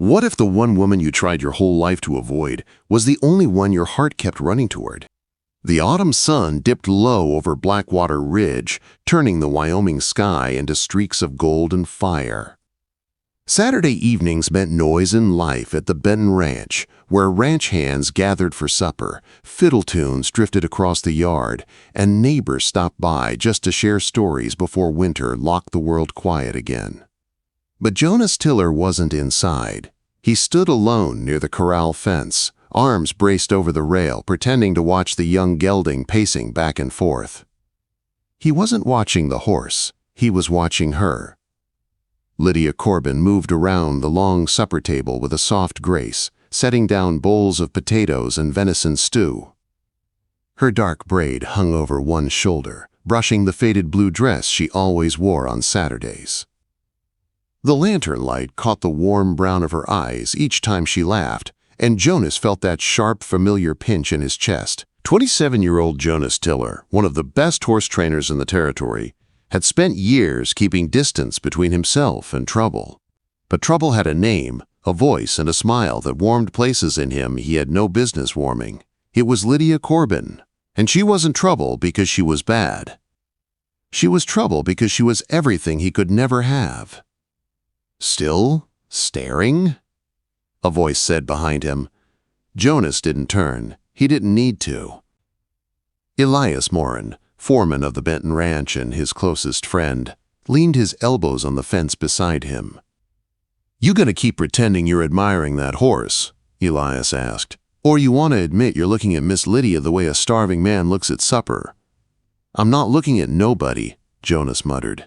What if the one woman you tried your whole life to avoid was the only one your heart kept running toward? The autumn sun dipped low over Blackwater Ridge, turning the Wyoming sky into streaks of golden fire. Saturday evenings meant noise and life at the Benton Ranch, where ranch hands gathered for supper, fiddle tunes drifted across the yard, and neighbors stopped by just to share stories before winter locked the world quiet again. But Jonas Tiller wasn't inside. He stood alone near the corral fence, arms braced over the rail, pretending to watch the young gelding pacing back and forth. He wasn't watching the horse, he was watching her. Lydia Corbin moved around the long supper table with a soft grace, setting down bowls of potatoes and venison stew. Her dark braid hung over one shoulder, brushing the faded blue dress she always wore on Saturdays. The lantern light caught the warm brown of her eyes each time she laughed, and Jonas felt that sharp, familiar pinch in his chest. 27-year-old Jonas Tiller, one of the best horse trainers in the territory, had spent years keeping distance between himself and trouble. But trouble had a name, a voice, and a smile that warmed places in him he had no business warming. It was Lydia Corbin, and she wasn't trouble because she was bad. She was trouble because she was everything he could never have. Still staring? A voice said behind him. Jonas didn't turn. He didn't need to. Elias Morin, foreman of the Benton Ranch and his closest friend, leaned his elbows on the fence beside him. "You gonna keep pretending you're admiring that horse?" Elias asked. "Or you want to admit you're looking at Miss Lydia the way a starving man looks at supper?" "I'm not looking at nobody," Jonas muttered.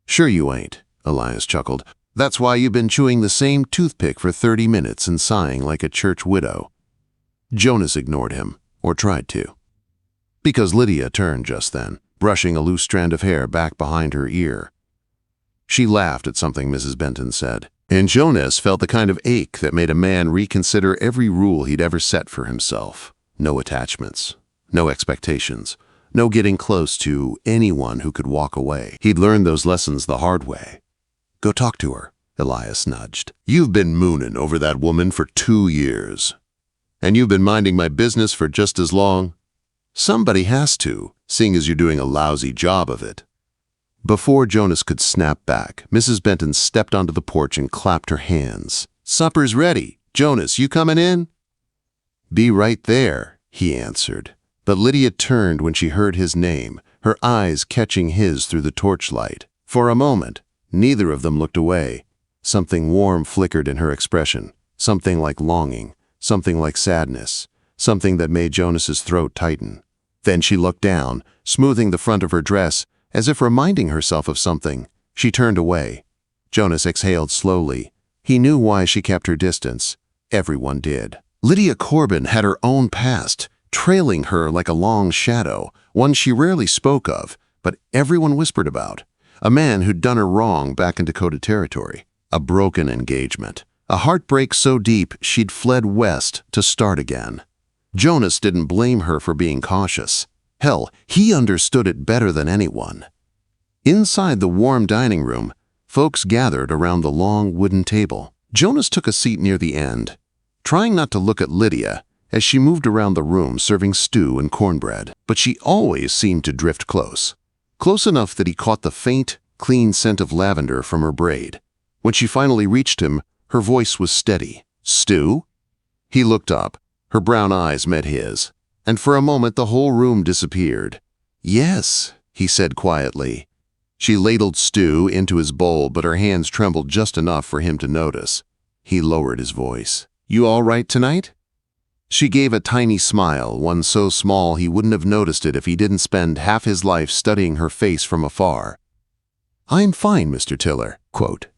"Sure you ain't," Elias chuckled. "That's why you've been chewing the same toothpick for 30 minutes and sighing like a church widow." Jonas ignored him, or tried to. Because Lydia turned just then, brushing a loose strand of hair back behind her ear. She laughed at something Mrs. Benton said, and Jonas felt the kind of ache that made a man reconsider every rule he'd ever set for himself. No attachments, no expectations, no getting close to anyone who could walk away. He'd learned those lessons the hard way. "Go talk to her," Elias nudged. "You've been mooning over that woman for 2 years. And you've been minding my business for just as long? Somebody has to, seeing as you're doing a lousy job of it." Before Jonas could snap back, Mrs. Benton stepped onto the porch and clapped her hands. "Supper's ready. Jonas, you coming in?" "Be right there," he answered. But Lydia turned when she heard his name, her eyes catching his through the torchlight. For a moment, neither of them looked away. Something warm flickered in her expression, something like longing, something like sadness, something that made Jonas's throat tighten. Then she looked down, smoothing the front of her dress, as if reminding herself of something. She turned away. Jonas exhaled slowly. He knew why she kept her distance. Everyone did. Lydia Corbin had her own past, trailing her like a long shadow, one she rarely spoke of, but everyone whispered about. A man who'd done her wrong back in Dakota Territory. A broken engagement. A heartbreak so deep she'd fled west to start again. Jonas didn't blame her for being cautious. Hell, he understood it better than anyone. Inside the warm dining room, folks gathered around the long wooden table. Jonas took a seat near the end, trying not to look at Lydia as she moved around the room serving stew and cornbread. But she always seemed to drift close. Close enough that he caught the faint, clean scent of lavender from her braid. When she finally reached him, her voice was steady. "Stew?" He looked up. Her brown eyes met his, and for a moment the whole room disappeared. "Yes," he said quietly. She ladled stew into his bowl, but her hands trembled just enough for him to notice. He lowered his voice. "You all right tonight?" She gave a tiny smile, one so small he wouldn't have noticed it if he didn't spend half his life studying her face from afar. "I'm fine, Mr. Tiller." Quote,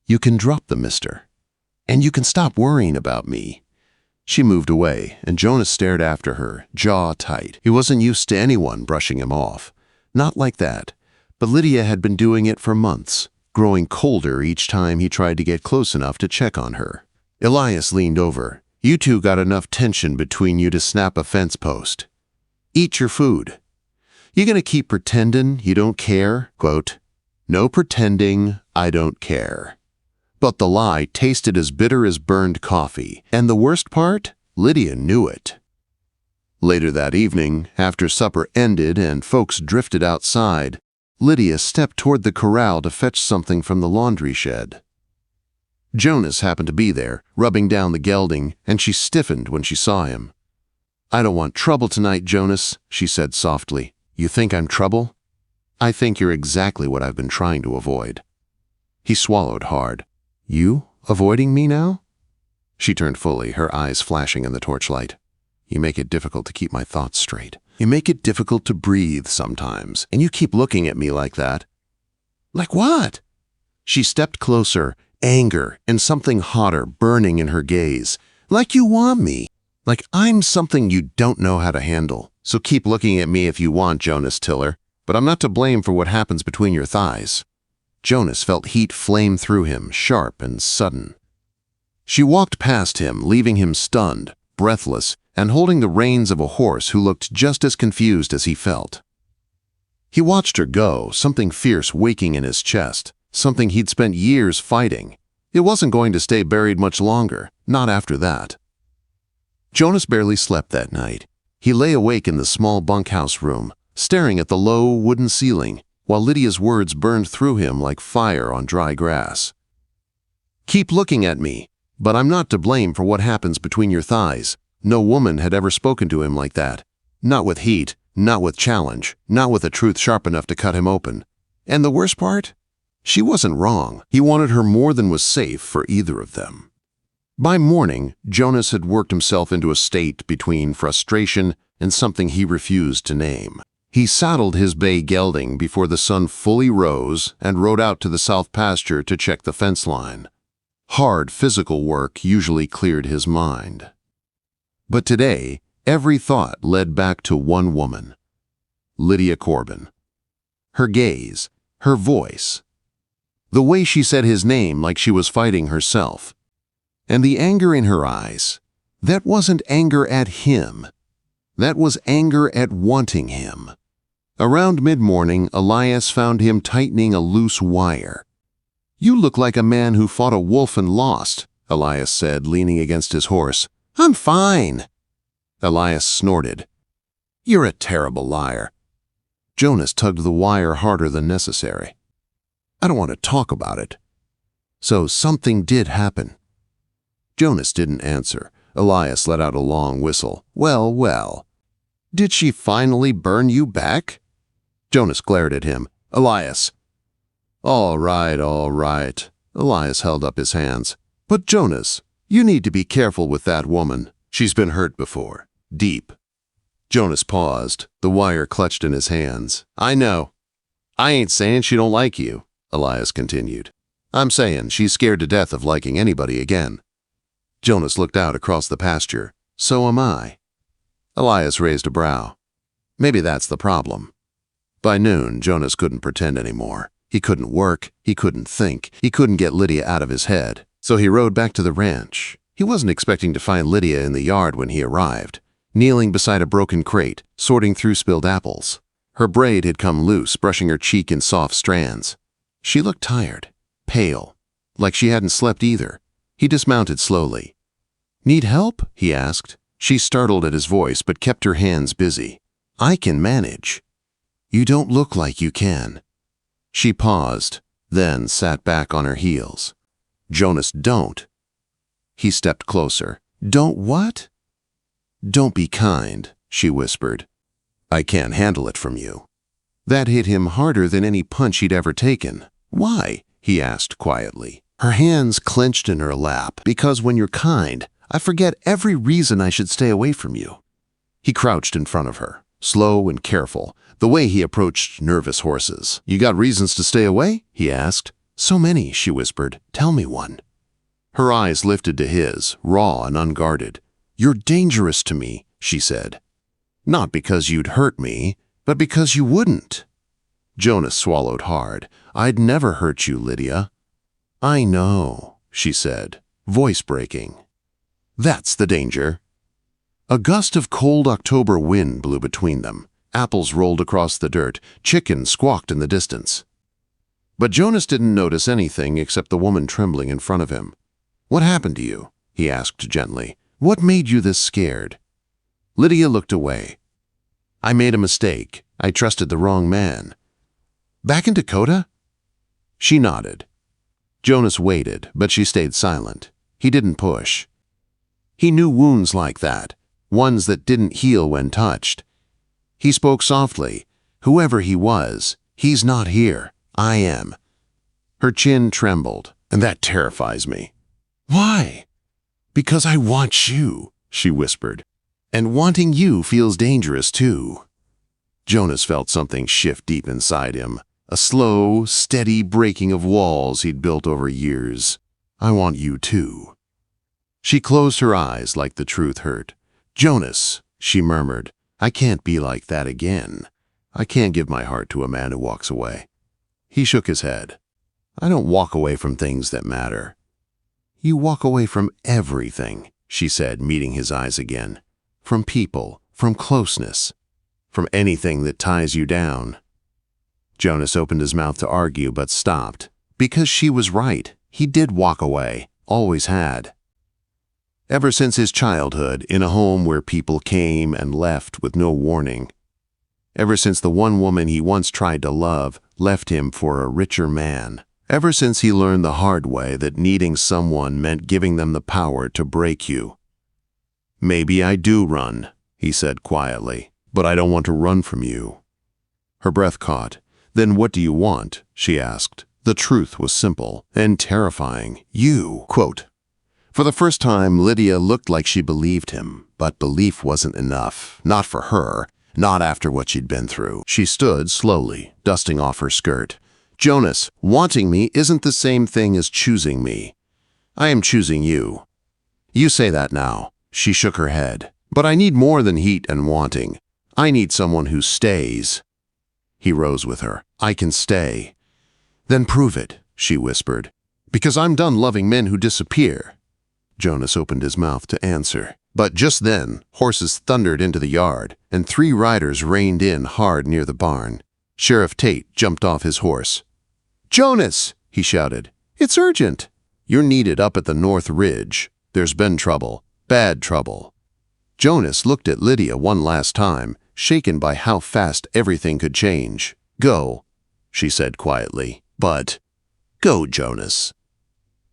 "You can drop the mister. And you can stop worrying about me." She moved away, and Jonas stared after her, jaw tight. He wasn't used to anyone brushing him off. Not like that. But Lydia had been doing it for months, growing colder each time he tried to get close enough to check on her. Elias leaned over. "You two got enough tension between you to snap a fence post. Eat your food. You gonna keep pretending you don't care?" Quote, "No pretending, I don't care." But the lie tasted as bitter as burned coffee, and the worst part? Lydia knew it. Later that evening, after supper ended and folks drifted outside, Lydia stepped toward the corral to fetch something from the laundry shed. Jonas happened to be there, rubbing down the gelding, and she stiffened when she saw him. "I don't want trouble tonight, Jonas," she said softly. "You think I'm trouble? I think you're exactly what I've been trying to avoid." He swallowed hard. "You avoiding me now?" She turned fully, her eyes flashing in the torchlight. "You make it difficult to keep my thoughts straight. You make it difficult to breathe sometimes, and you keep looking at me like that." "Like what?" She stepped closer, anger and something hotter burning in her gaze. "Like you want me. Like I'm something you don't know how to handle. So keep looking at me if you want, Jonas Tiller, but I'm not to blame for what happens between your thighs." Jonas felt heat flame through him, sharp and sudden. She walked past him, leaving him stunned, breathless, and holding the reins of a horse who looked just as confused as he felt. He watched her go, something fierce waking in his chest, something he'd spent years fighting. It wasn't going to stay buried much longer, not after that. Jonas barely slept that night. He lay awake in the small bunkhouse room, staring at the low wooden ceiling, while Lydia's words burned through him like fire on dry grass. "Keep looking at me, but I'm not to blame for what happens between your thighs." No woman had ever spoken to him like that. Not with heat, not with challenge, not with a truth sharp enough to cut him open. And the worst part? She wasn't wrong. He wanted her more than was safe for either of them. By morning, Jonas had worked himself into a state between frustration and something he refused to name. He saddled his bay gelding before the sun fully rose and rode out to the south pasture to check the fence line. Hard physical work usually cleared his mind. But today, every thought led back to one woman, Lydia Corbin. Her gaze, her voice, the way she said his name like she was fighting herself, and the anger in her eyes. That wasn't anger at him. That was anger at wanting him. Around mid-morning, Elias found him tightening a loose wire. "You look like a man who fought a wolf and lost," Elias said, leaning against his horse. "I'm fine." Elias snorted. "You're a terrible liar." Jonas tugged the wire harder than necessary. "I don't want to talk about it." "So something did happen." Jonas didn't answer. Elias let out a long whistle. "Well, well. Did she finally burn you back?" Jonas glared at him. "Elias." All right. Elias held up his hands. "But Jonas, you need to be careful with that woman. She's been hurt before. Deep." Jonas paused, the wire clutched in his hands. "I know. I ain't saying she don't like you," Elias continued. "I'm saying she's scared to death of liking anybody again." Jonas looked out across the pasture. "So am I." Elias raised a brow. "Maybe that's the problem." By noon, Jonas couldn't pretend anymore. He couldn't work, he couldn't think, he couldn't get Lydia out of his head. So he rode back to the ranch. He wasn't expecting to find Lydia in the yard when he arrived, kneeling beside a broken crate, sorting through spilled apples. Her braid had come loose, brushing her cheek in soft strands. She looked tired, pale, like she hadn't slept either. He dismounted slowly. "Need help?" he asked. She startled at his voice but kept her hands busy. "I can manage." "You don't look like you can." She paused, then sat back on her heels. "Jonas, don't." He stepped closer. "Don't what?" "Don't be kind," she whispered. "I can't handle it from you." That hit him harder than any punch he'd ever taken. "Why?" he asked quietly. Her hands clenched in her lap. "Because when you're kind, I forget every reason I should stay away from you." He crouched in front of her, slow and careful, the way he approached nervous horses. "You got reasons to stay away?" he asked. "So many," she whispered. "Tell me one." Her eyes lifted to his, raw and unguarded. "You're dangerous to me," she said. "Not because you'd hurt me, but because you wouldn't." Jonas swallowed hard. "I'd never hurt you, Lydia." "I know," she said, voice breaking. "That's the danger." A gust of cold October wind blew between them. Apples rolled across the dirt. Chickens squawked in the distance. But Jonas didn't notice anything except the woman trembling in front of him. "What happened to you?" he asked gently. "What made you this scared?" Lydia looked away. "I made a mistake. I trusted the wrong man." "Back in Dakota?" She nodded. Jonas waited, but she stayed silent. He didn't push. He knew wounds like that, ones that didn't heal when touched. He spoke softly. "Whoever he was, he's not here. I am." Her chin trembled. "And that terrifies me." "Why?" "Because I want you," she whispered. "And wanting you feels dangerous too." Jonas felt something shift deep inside him, a slow, steady breaking of walls he'd built over years. "I want you too." She closed her eyes like the truth hurt. "Jonas," she murmured, "I can't be like that again. I can't give my heart to a man who walks away." He shook his head. "I don't walk away from things that matter." "You walk away from everything," she said, meeting his eyes again. "From people, from closeness, from anything that ties you down." Jonas opened his mouth to argue but stopped. Because she was right. He did walk away, always had. Ever since his childhood, in a home where people came and left with no warning. Ever since the one woman he once tried to love left him for a richer man. Ever since he learned the hard way that needing someone meant giving them the power to break you. "Maybe I do run," he said quietly, "but I don't want to run from you." Her breath caught. "Then what do you want?" she asked. The truth was simple and terrifying. "You." Quote. For the first time, Lydia looked like she believed him, but belief wasn't enough. Not for her, not after what she'd been through. She stood slowly, dusting off her skirt. "Jonas, wanting me isn't the same thing as choosing me. I am choosing you." "You say that now." She shook her head. "But I need more than heat and wanting. I need someone who stays." He rose with her. "I can stay." "Then prove it," she whispered. "Because I'm done loving men who disappear." Jonas opened his mouth to answer. But just then, horses thundered into the yard, and 3 riders reined in hard near the barn. Sheriff Tate jumped off his horse. "Jonas!" he shouted. "It's urgent. You're needed up at the North Ridge. There's been trouble. Bad trouble." Jonas looked at Lydia one last time, shaken by how fast everything could change. "Go," she said quietly. "But go, Jonas."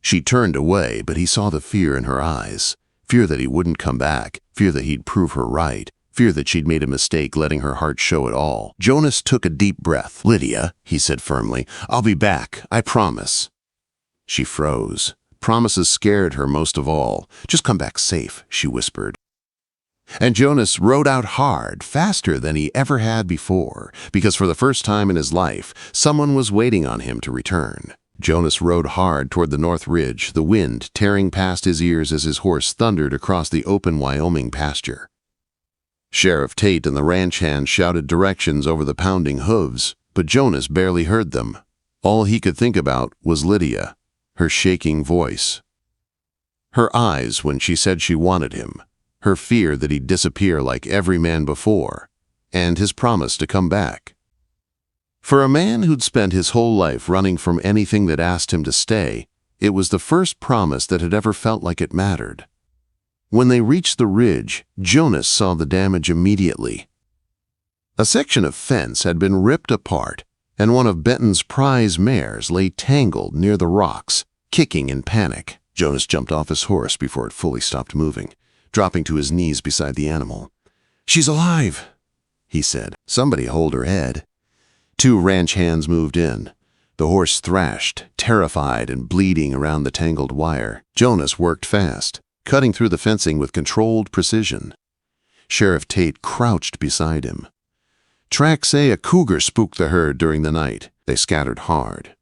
She turned away, but he saw the fear in her eyes. Fear that he wouldn't come back. Fear that he'd prove her right. Fear that she'd made a mistake letting her heart show it all. Jonas took a deep breath. "Lydia," he said firmly, "I'll be back. I promise." She froze. Promises scared her most of all. "Just come back safe," she whispered. And Jonas rode out hard, faster than he ever had before, because for the first time in his life, someone was waiting on him to return. Jonas rode hard toward the North Ridge, the wind tearing past his ears as his horse thundered across the open Wyoming pasture. Sheriff Tate and the ranch hand shouted directions over the pounding hooves, but Jonas barely heard them. All he could think about was Lydia, her shaking voice. Her eyes when she said she wanted him, her fear that he'd disappear like every man before, and his promise to come back. For a man who'd spent his whole life running from anything that asked him to stay, it was the first promise that had ever felt like it mattered. When they reached the ridge, Jonas saw the damage immediately. A section of fence had been ripped apart, and one of Benton's prize mares lay tangled near the rocks, kicking in panic. Jonas jumped off his horse before it fully stopped moving, dropping to his knees beside the animal. "She's alive," he said. "Somebody hold her head." 2 ranch hands moved in. The horse thrashed, terrified and bleeding around the tangled wire. Jonas worked fast, cutting through the fencing with controlled precision. Sheriff Tate crouched beside him. "Tracks say a cougar spooked the herd during the night. They scattered hard."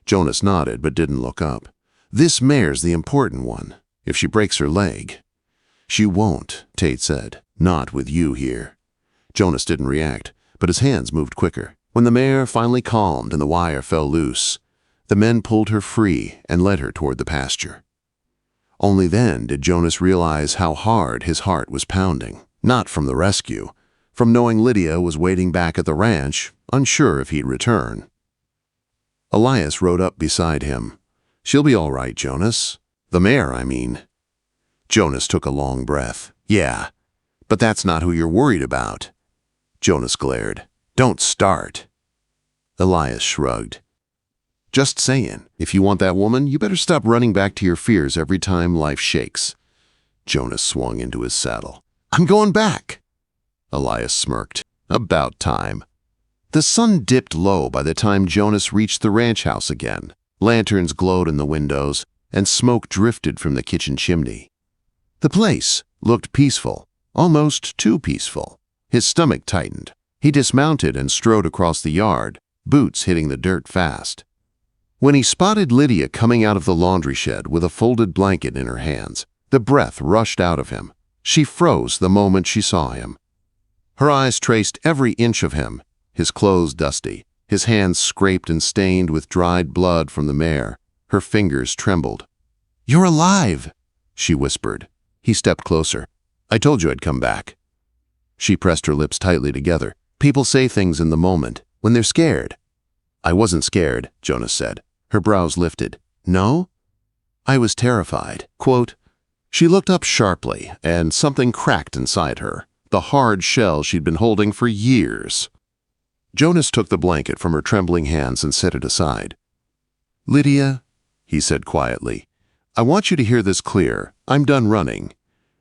Jonas nodded but didn't look up. "This mare's the important one. If she breaks her leg." "She won't," Tate said. "Not with you here." Jonas didn't react, but his hands moved quicker. When the mare finally calmed and the wire fell loose, the men pulled her free and led her toward the pasture. Only then did Jonas realize how hard his heart was pounding. Not from the rescue, from knowing Lydia was waiting back at the ranch, unsure if he'd return. Elias rode up beside him. "She'll be all right, Jonas. The mare, I mean." Jonas took a long breath. "Yeah, but that's not who you're worried about." Jonas glared. "Don't start." Elias shrugged. "Just saying, if you want that woman, you better stop running back to your fears every time life shakes." Jonas swung into his saddle. "I'm going back." Elias smirked. "About time." The sun dipped low by the time Jonas reached the ranch house again. Lanterns glowed in the windows, and smoke drifted from the kitchen chimney. The place looked peaceful, almost too peaceful. His stomach tightened. He dismounted and strode across the yard, boots hitting the dirt fast. When he spotted Lydia coming out of the laundry shed with a folded blanket in her hands, the breath rushed out of him. She froze the moment she saw him. Her eyes traced every inch of him, his clothes dusty, his hands scraped and stained with dried blood from the mare. Her fingers trembled. "You're alive," she whispered. He stepped closer. "I told you I'd come back." She pressed her lips tightly together. "People say things in the moment, when they're scared." "I wasn't scared," Jonas said. Her brows lifted. "No?" "I was terrified." Quote. She looked up sharply, and something cracked inside her, the hard shell she'd been holding for years. Jonas took the blanket from her trembling hands and set it aside. "Lydia," he said quietly, "I want you to hear this clear. I'm done running.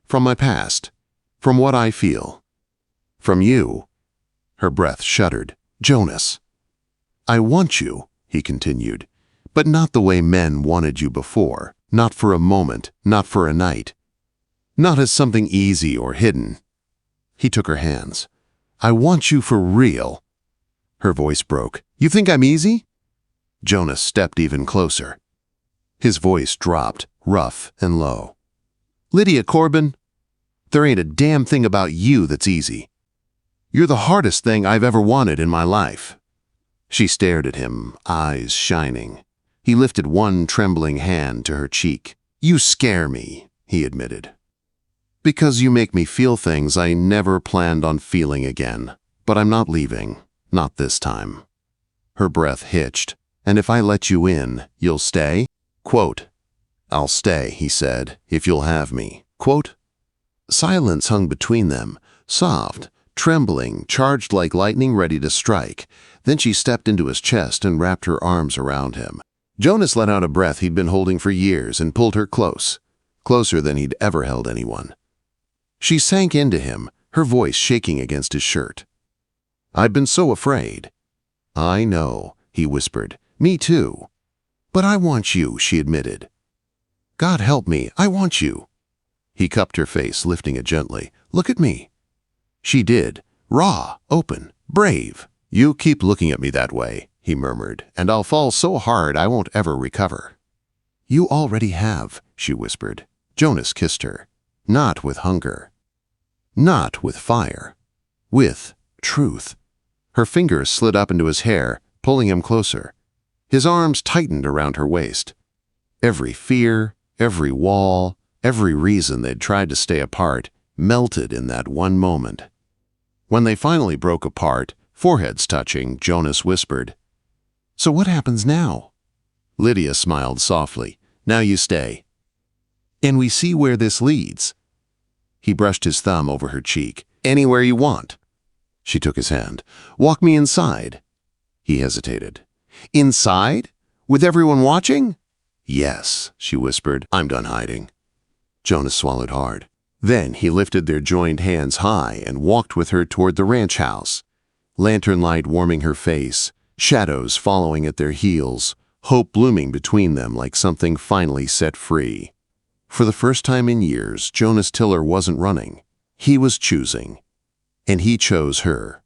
From my past. From what I feel. From you." Her breath shuddered. "Jonas." "I want you," he continued, "but not the way men wanted you before. Not for a moment, not for a night. Not as something easy or hidden." He took her hands. "I want you for real." Her voice broke. "You think I'm easy?" Jonas stepped even closer. His voice dropped, rough and low. "Lydia Corbin, there ain't a damn thing about you that's easy. You're the hardest thing I've ever wanted in my life." She stared at him, eyes shining. He lifted one trembling hand to her cheek. "You scare me," he admitted. "Because you make me feel things I never planned on feeling again. But I'm not leaving. Not this time." Her breath hitched. "And if I let you in, you'll stay?" Quote. "I'll stay," he said, "if you'll have me." Quote. Silence hung between them, soft, trembling, charged like lightning ready to strike. Then she stepped into his chest and wrapped her arms around him. Jonas let out a breath he'd been holding for years and pulled her close, closer than he'd ever held anyone. She sank into him, her voice shaking against his shirt. "I've been so afraid." "I know," he whispered. "Me too." "But I want you," she admitted. "God help me, I want you." He cupped her face, lifting it gently. "Look at me." She did, raw, open, brave. "You keep looking at me that way," he murmured, "and I'll fall so hard I won't ever recover." "You already have," she whispered. Jonas kissed her. Not with hunger. Not with fire. With truth. Her fingers slid up into his hair, pulling him closer. His arms tightened around her waist. Every fear, every wall, every reason they'd tried to stay apart melted in that one moment. When they finally broke apart, foreheads touching, Jonas whispered, "So what happens now?" Lydia smiled softly. "Now you stay. And we see where this leads." He brushed his thumb over her cheek. "Anywhere you want." She took his hand. "Walk me inside." He hesitated. "Inside? With everyone watching?" "Yes," she whispered. "I'm done hiding." Jonas swallowed hard. Then he lifted their joined hands high and walked with her toward the ranch house. Lantern light warming her face, shadows following at their heels, hope blooming between them like something finally set free. For the first time in years, Jonas Tiller wasn't running. He was choosing. And he chose her.